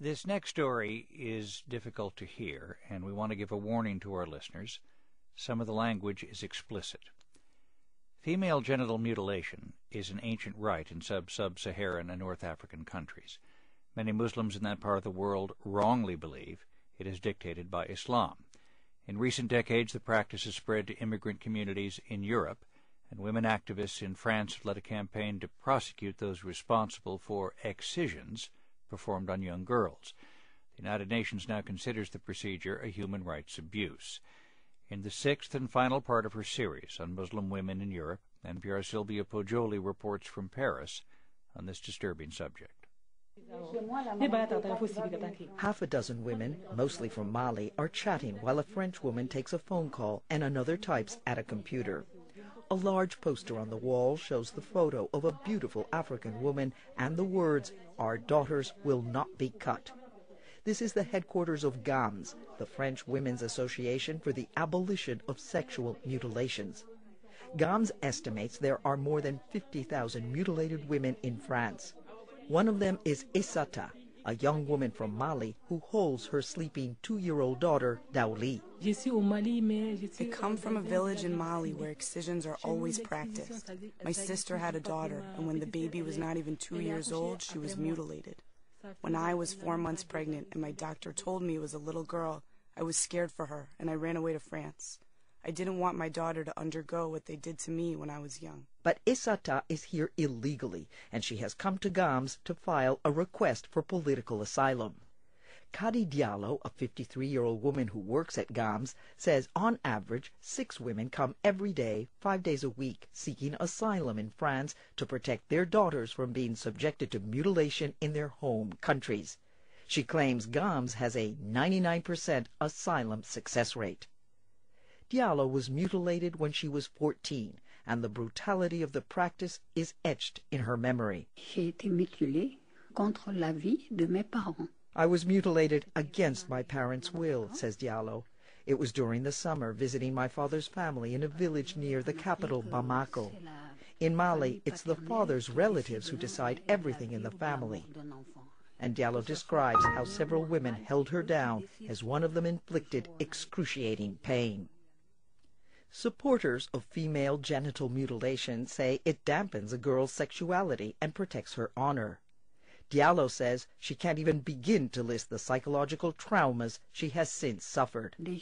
This next story is difficult to hear, and we want to give a warning to our listeners. Some of the language is explicit. Female genital mutilation is an ancient rite in sub-Saharan and North African countries. Many Muslims in that part of the world wrongly believe it is dictated by Islam. In recent decades, the practice has spread to immigrant communities in Europe, and women activists in France have led a campaign to prosecute those responsible for excisions performed on young girls. The United Nations now considers the procedure a human rights abuse. In the sixth and final part of her series on Muslim women in Europe, NPR's Sylvia Poggioli reports from Paris on this disturbing subject. Half a dozen women, mostly from Mali, are chatting while a French woman takes a phone call and another types at a computer. A large poster on the wall shows the photo of a beautiful African woman and the words, "Our daughters will not be cut." This is the headquarters of GAMS, the French Women's Association for the Abolition of Sexual Mutilations. GAMS estimates there are more than 50,000 mutilated women in France. One of them is Issata, a young woman from Mali who holds her sleeping 2-year-old daughter, Daouli. I come from a village in Mali where excisions are always practiced. My sister had a daughter, and when the baby was not even 2 years old, she was mutilated. When I was 4 months pregnant and my doctor told me it was a little girl, I was scared for her and I ran away to France. I didn't want my daughter to undergo what they did to me when I was young. But Issata is here illegally, and she has come to GAMS to file a request for political asylum. Kadi Diallo, a 53-year-old woman who works at GAMS, says on average 6 women come every day, 5 days a week, seeking asylum in France to protect their daughters from being subjected to mutilation in their home countries. She claims GAMS has a 99% asylum success rate. Diallo was mutilated when she was 14, and the brutality of the practice is etched in her memory. J'ai été mutilée contre l'avis de mes parents. I was mutilated against my parents' will, says Diallo. It was during the summer visiting my father's family in a village near the capital, Bamako. In Mali, it's the father's relatives who decide everything in the family. And Diallo describes how several women held her down as one of them inflicted excruciating pain. Supporters of female genital mutilation say it dampens a girl's sexuality and protects her honor. Diallo says she can't even begin to list the psychological traumas she has since suffered. They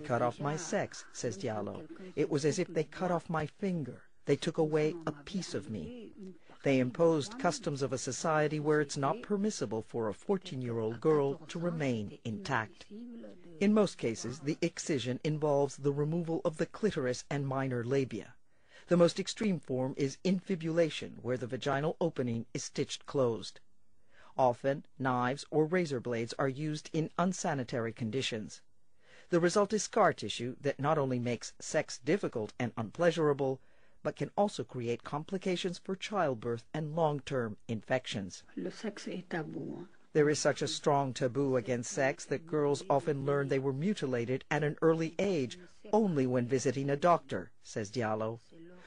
cut off my sex, says Diallo. It was as if they cut off my finger. They took away a piece of me. They imposed customs of a society where it's not permissible for a 14-year-old girl to remain intact. In most cases, the excision involves the removal of the clitoris and minor labia. The most extreme form is infibulation, where the vaginal opening is stitched closed. Often, knives or razor blades are used in unsanitary conditions. The result is scar tissue that not only makes sex difficult and unpleasurable, but can also create complications for childbirth and long-term infections. There is such a strong taboo against sex that girls often learn they were mutilated at an early age only when visiting a doctor, says Diallo,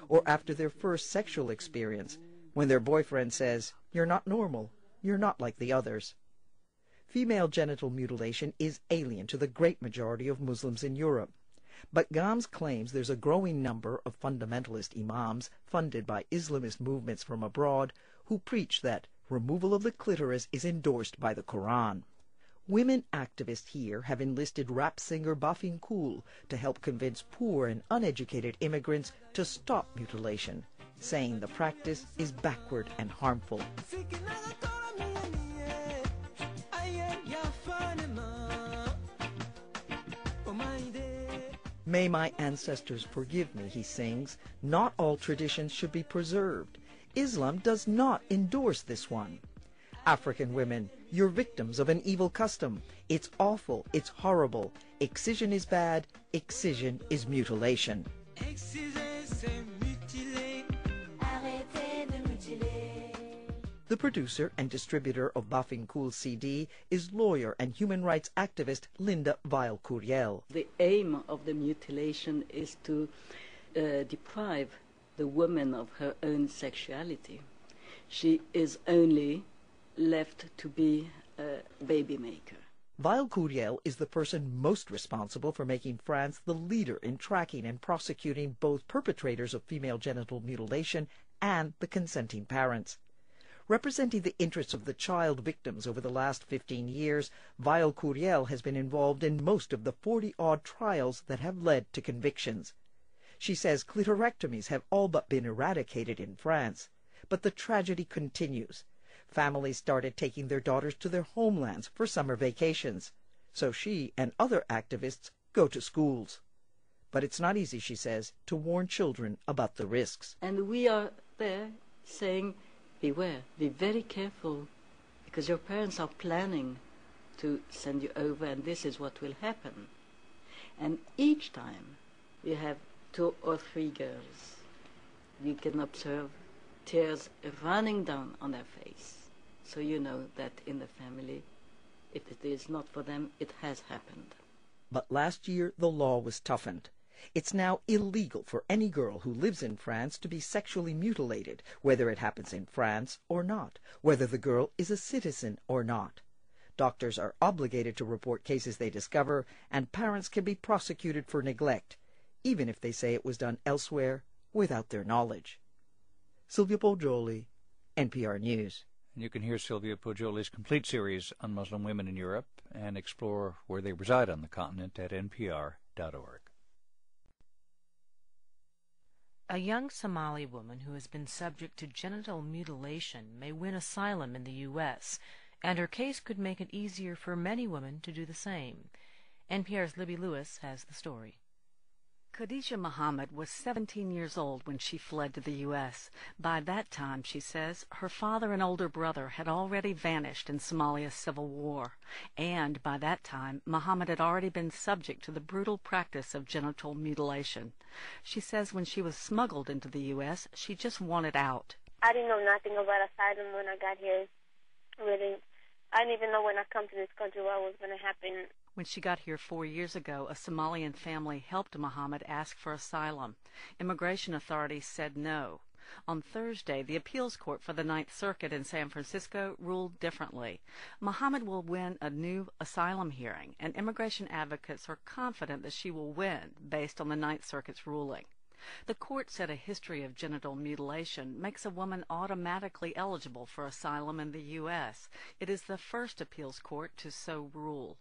or after their first sexual experience, when their boyfriend says, "You're not normal, you're not like the others." Female genital mutilation is alien to the great majority of Muslims in Europe. But GAMS claims there's a growing number of fundamentalist imams funded by Islamist movements from abroad who preach that removal of the clitoris is endorsed by the Quran. Women activists here have enlisted rap singer Bafin Kool to help convince poor and uneducated immigrants to stop mutilation, saying the practice is backward and harmful. May my ancestors forgive me, he sings. Not all traditions should be preserved. Islam does not endorse this one. African women, you're victims of an evil custom. It's awful. It's horrible. Excision is bad. Excision is mutilation. The producer and distributor of Bafin Kool's CD is lawyer and human rights activist Linda Weil-Curiel. The aim of the mutilation is to deprive the woman of her own sexuality. she is only left to be a baby maker. Vaille Couriel is the person most responsible for making France the leader in tracking and prosecuting both perpetrators of female genital mutilation and the consenting parents. Representing the interests of the child victims over the last 15 years, Vaille Couriel has been involved in most of the 40-odd trials that have led to convictions. She says clitorectomies have all but been eradicated in France, but the tragedy continues. Families started taking their daughters to their homelands for summer vacations, so she and other activists go to schools. But it's not easy, she says, to warn children about the risks. And we are there saying, beware, be very careful, because your parents are planning to send you over, and this is what will happen. And each time you have 2 or 3 girls, you can observe tears running down on their face. So you know that in the family, if it is not for them, it has happened. But last year, the law was toughened. It's now illegal for any girl who lives in France to be sexually mutilated, whether it happens in France or not, whether the girl is a citizen or not. Doctors are obligated to report cases they discover, and parents can be prosecuted for neglect, even if they say it was done elsewhere without their knowledge. Silvia Poggioli, NPR News. And you can hear Silvia Poggioli's complete series on Muslim women in Europe and explore where they reside on the continent at npr.org. A young Somali woman who has been subject to genital mutilation may win asylum in the U.S., and her case could make it easier for many women to do the same. NPR's Libby Lewis has the story. Khadija Muhammad was 17 years old when she fled to the U.S. By that time, she says, her father and older brother had already vanished in Somalia's civil war. And by that time, Muhammad had already been subject to the brutal practice of genital mutilation. She says when she was smuggled into the U.S., she just wanted out. I didn't know nothing about asylum when I got here. Really, I didn't even know when I come to this country what was going to happen. When she got here 4 years ago, a Somalian family helped Muhammad ask for asylum. Immigration authorities said no. On Thursday, the appeals court for the Ninth Circuit in San Francisco ruled differently. Muhammad will win a new asylum hearing, and immigration advocates are confident that she will win based on the Ninth Circuit's ruling. The court said a history of genital mutilation makes a woman automatically eligible for asylum in the U.S. It is the first appeals court to so rule.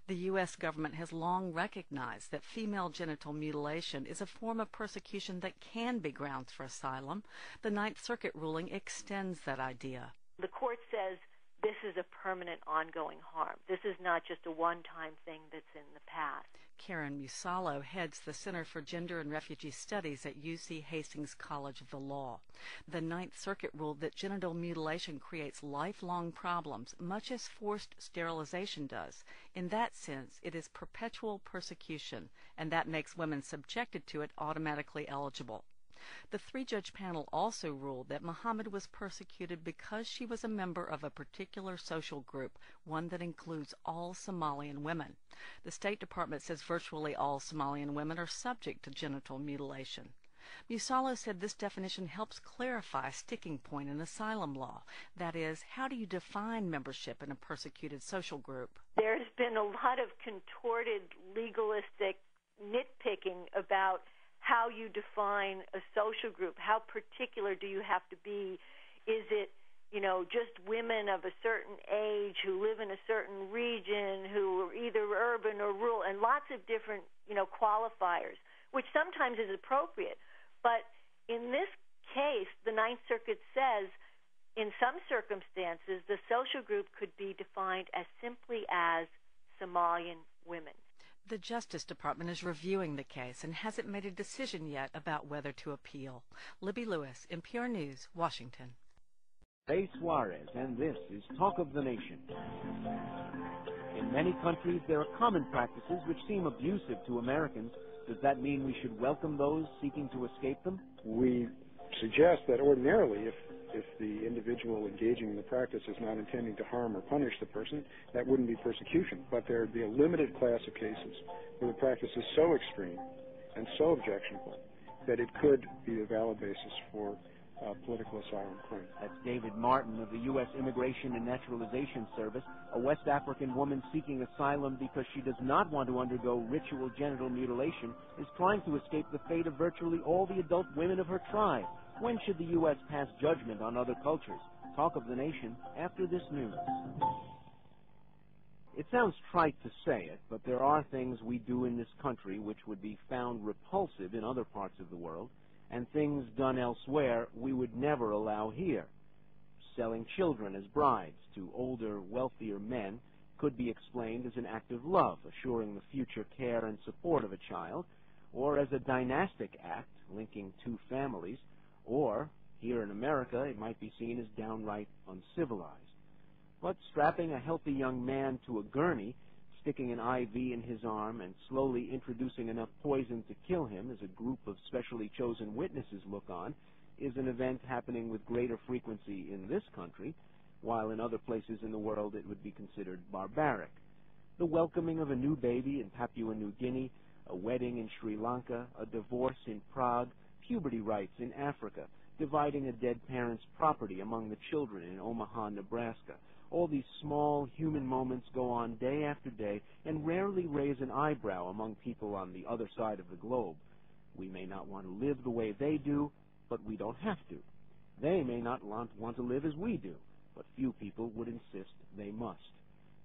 The U.S. government has long recognized that female genital mutilation is a form of persecution that can be grounds for asylum. The Ninth Circuit ruling extends that idea. The court says this is a permanent, ongoing harm. This is not just a one-time thing that's in the past. Karen Musalo heads the Center for Gender and Refugee Studies at UC Hastings College of the Law. The Ninth Circuit ruled that genital mutilation creates lifelong problems, much as forced sterilization does. In that sense, it is perpetual persecution, and that makes women subjected to it automatically eligible. The 3-judge panel also ruled that Muhammad was persecuted because she was a member of a particular social group, one that includes all Somalian women. The State Department says virtually all Somalian women are subject to genital mutilation. Musalo said this definition helps clarify a sticking point in asylum law. That is, how do you define membership in a persecuted social group? There's been a lot of contorted, legalistic nitpicking about how you define a social group. How particular do you have to be? Is it, just women of a certain age who live in a certain region, who are either urban or rural, and lots of different, qualifiers, which sometimes is appropriate. But in this case, the Ninth Circuit says, in some circumstances, the social group could be defined as simply as Somalian women. The Justice Department is reviewing the case and hasn't made a decision yet about whether to appeal. Libby Lewis, NPR News, Washington. Hey Suarez, and this is Talk of the Nation. In many countries, there are common practices which seem abusive to Americans. Does that mean we should welcome those seeking to escape them? We suggest that ordinarily, if the individual engaging in the practice is not intending to harm or punish the person, that wouldn't be persecution. But there would be a limited class of cases where the practice is so extreme and so objectionable that it could be a valid basis for political asylum claim. That's David Martin of the U.S. Immigration and Naturalization Service. A West African woman seeking asylum because she does not want to undergo ritual genital mutilation is trying to escape the fate of virtually all the adult women of her tribe. When should the U.S. pass judgment on other cultures? Talk of the Nation after this news. It sounds trite to say it, but there are things we do in this country which would be found repulsive in other parts of the world, and things done elsewhere we would never allow here. Selling children as brides to older, wealthier men could be explained as an act of love, assuring the future care and support of a child, or as a dynastic act, linking two families, or, here in America, it might be seen as downright uncivilized. But strapping a healthy young man to a gurney, sticking an IV in his arm, and slowly introducing enough poison to kill him as a group of specially chosen witnesses look on, is an event happening with greater frequency in this country, while in other places in the world it would be considered barbaric. The welcoming of a new baby in Papua New Guinea, a wedding in Sri Lanka, a divorce in Prague, puberty rites in Africa, dividing a dead parent's property among the children in Omaha, Nebraska. All these small human moments go on day after day and rarely raise an eyebrow among people on the other side of the globe. We may not want to live the way they do, but we don't have to. They may not want to live as we do, but few people would insist they must.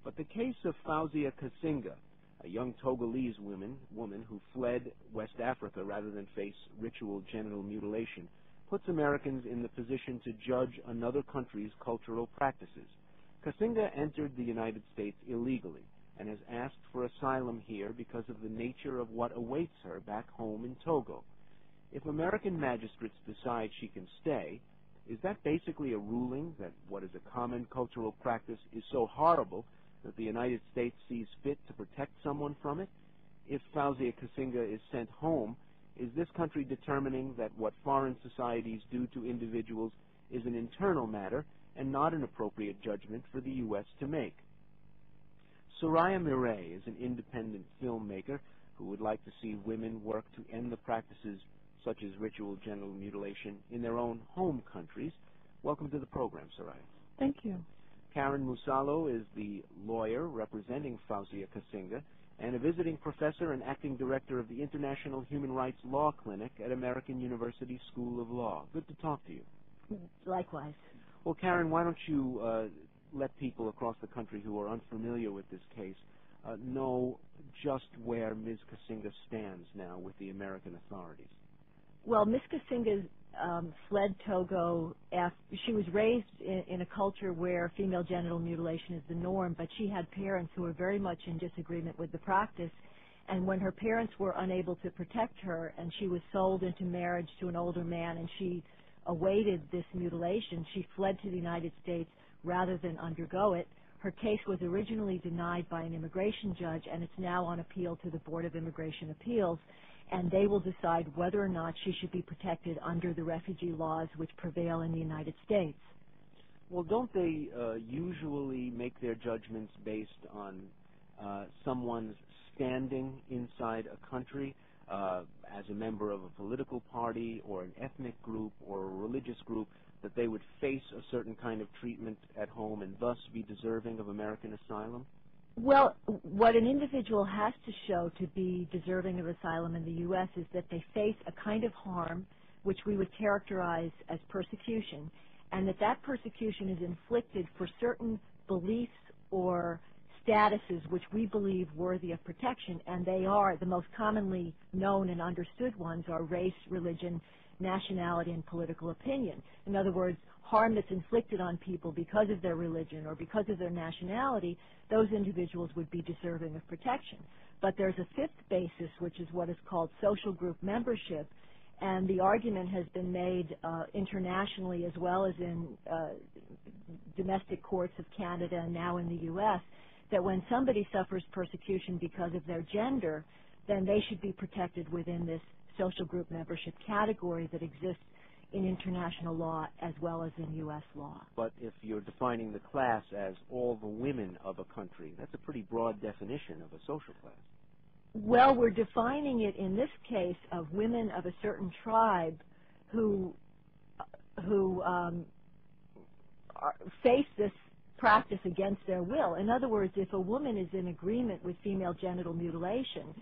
But the case of Fauzia Kasinga, a young Togolese woman who fled West Africa rather than face ritual genital mutilation, puts Americans in the position to judge another country's cultural practices. Kasinga entered the United States illegally and has asked for asylum here because of the nature of what awaits her back home in Togo. If American magistrates decide she can stay, is that basically a ruling that what is a common cultural practice is so horrible that the United States sees fit to protect someone from it? If Fauzia Kasinga is sent home, is this country determining that what foreign societies do to individuals is an internal matter and not an appropriate judgment for the U.S. to make? Soraya Mireille is an independent filmmaker who would like to see women work to end the practices such as ritual genital mutilation in their own home countries. Welcome to the program, Soraya. Thank you. Karen Musalo is the lawyer representing Fauzia Kasinga and a visiting professor and acting director of the International Human Rights Law Clinic at American University School of Law. Good to talk to you. Likewise. Well, Karen, why don't you let people across the country who are unfamiliar with this case know just where Ms. Kasinga stands now with the American authorities? Well, Ms. Kasinga fled Togo. She was raised in a culture where female genital mutilation is the norm, but she had parents who were very much in disagreement with the practice. And when her parents were unable to protect her and she was sold into marriage to an older man and she awaited this mutilation, she fled to the United States rather than undergo it. Her case was originally denied by an immigration judge, and it's now on appeal to the Board of Immigration Appeals, and they will decide whether or not she should be protected under the refugee laws which prevail in the United States. Well, don't they usually make their judgments based on someone's standing inside a country as a member of a political party or an ethnic group or a religious group, that they would face a certain kind of treatment at home and thus be deserving of American asylum? Well, what an individual has to show to be deserving of asylum in the U.S. is that they face a kind of harm which we would characterize as persecution, and that persecution is inflicted for certain beliefs or statuses which we believe worthy of protection, and they are, the most commonly known and understood ones are race, religion, nationality, and political opinion. In other words, harm that's inflicted on people because of their religion or because of their nationality, those individuals would be deserving of protection. But there's a fifth basis, which is what is called social group membership, and the argument has been made internationally as well as in domestic courts of Canada and now in the U.S., that when somebody suffers persecution because of their gender, then they should be protected within this social group membership category that exists in international law as well as in U.S. law. But if you're defining the class as all the women of a country, that's a pretty broad definition of a social class. Well, we're defining it in this case of women of a certain tribe who who face this practice against their will. In other words, if a woman is in agreement with female genital mutilation,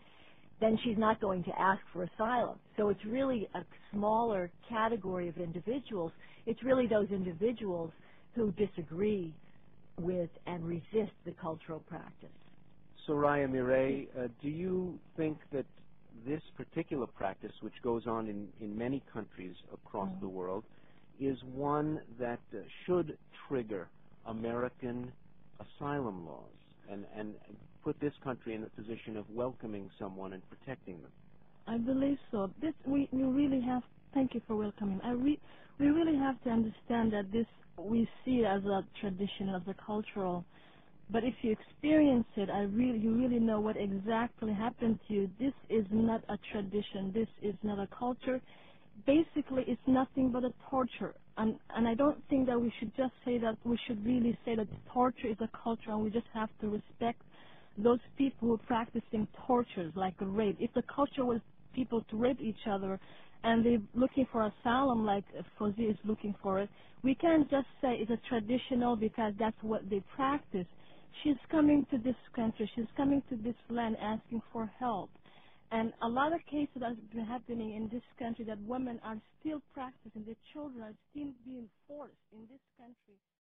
then she's not going to ask for asylum. So it's really a smaller category of individuals. It's really those individuals who disagree with and resist the cultural practice. Soraya Mireille, do you think that this particular practice, which goes on in many countries across the world, is one that should trigger American asylum laws and put this country in a position of welcoming someone and protecting them? I believe so. We really have. Thank you for welcoming. We really have to understand that this we see it as a tradition, as a cultural. But if you experience it, you really know what exactly happened to you. This is not a tradition. This is not a culture. Basically, it's nothing but a torture. And I don't think that we should just say that. We should really say that torture is a culture, and we just have to respect those people who are practicing tortures like rape. If the culture was people to rape each other and they're looking for asylum like Fauzi is looking for it, we can't just say it's a traditional because that's what they practice. She's coming to this country, she's coming to this land asking for help. And a lot of cases that have been happening in this country that women are still practicing, their children are still being forced in this country.